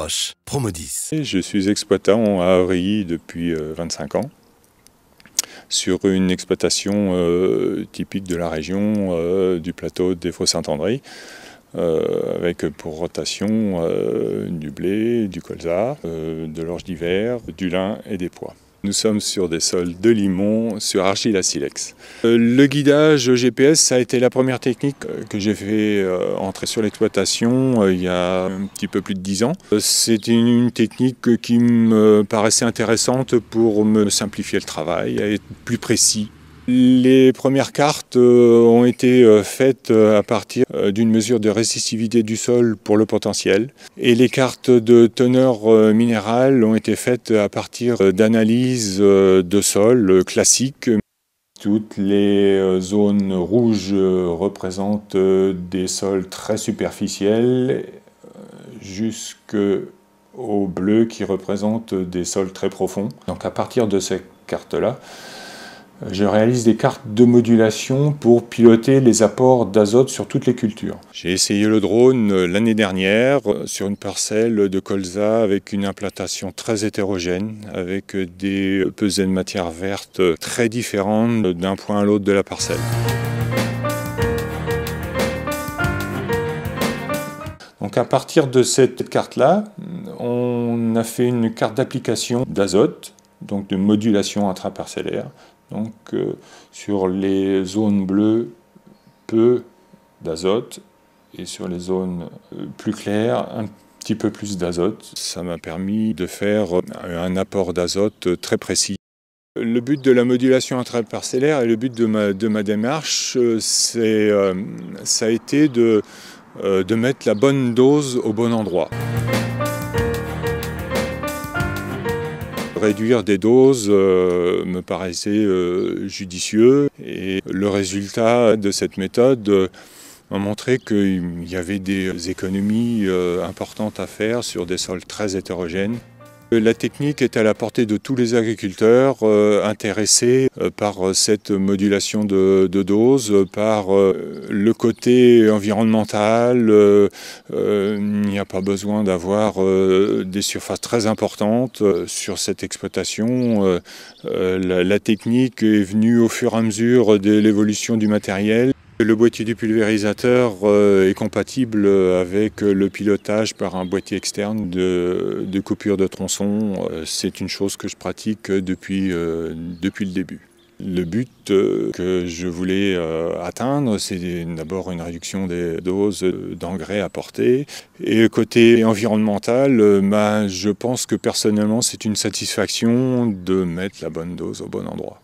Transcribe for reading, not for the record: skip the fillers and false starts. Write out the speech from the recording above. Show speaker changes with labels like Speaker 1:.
Speaker 1: Roche, Promodis.
Speaker 2: Je suis exploitant à Aurilly depuis 25 ans, sur une exploitation typique de la région, du plateau des Faux-Saint-André, avec pour rotation du blé, du colza, de l'orge d'hiver, du lin et des pois. Nous sommes sur des sols de limon, sur argile à silex. Le guidage GPS, ça a été la première technique que j'ai fait entrer sur l'exploitation il y a un petit peu plus de 10 ans. C'est une technique qui me paraissait intéressante pour me simplifier le travail, être plus précis. Les premières cartes ont été faites à partir d'une mesure de résistivité du sol pour le potentiel. Et les cartes de teneur minérale ont été faites à partir d'analyses de sol classiques. Toutes les zones rouges représentent des sols très superficiels, jusqu'au bleu qui représente des sols très profonds. Donc à partir de ces cartes-là, je réalise des cartes de modulation pour piloter les apports d'azote sur toutes les cultures. J'ai essayé le drone l'année dernière sur une parcelle de colza avec une implantation très hétérogène, avec des pesées de matière verte très différentes d'un point à l'autre de la parcelle. Donc à partir de cette carte-là, on a fait une carte d'application d'azote, donc de modulation intraparcellaire. Donc sur les zones bleues, peu d'azote, et sur les zones plus claires, un petit peu plus d'azote. Ça m'a permis de faire un apport d'azote très précis. Le but de la modulation intraparcellaire et le but de ma démarche, ça a été de mettre la bonne dose au bon endroit. Réduire des doses me paraissait judicieux, et le résultat de cette méthode m'a montré qu'il y avait des économies importantes à faire sur des sols très hétérogènes. La technique est à la portée de tous les agriculteurs intéressés par cette modulation de dose, par le côté environnemental. Il n'y a pas besoin d'avoir des surfaces très importantes sur cette exploitation. La technique est venue au fur et à mesure de l'évolution du matériel. Le boîtier du pulvérisateur est compatible avec le pilotage par un boîtier externe de coupure de tronçon. C'est une chose que je pratique depuis le début. Le but que je voulais atteindre, c'est d'abord une réduction des doses d'engrais apportées. Et côté environnemental, je pense que personnellement, c'est une satisfaction de mettre la bonne dose au bon endroit.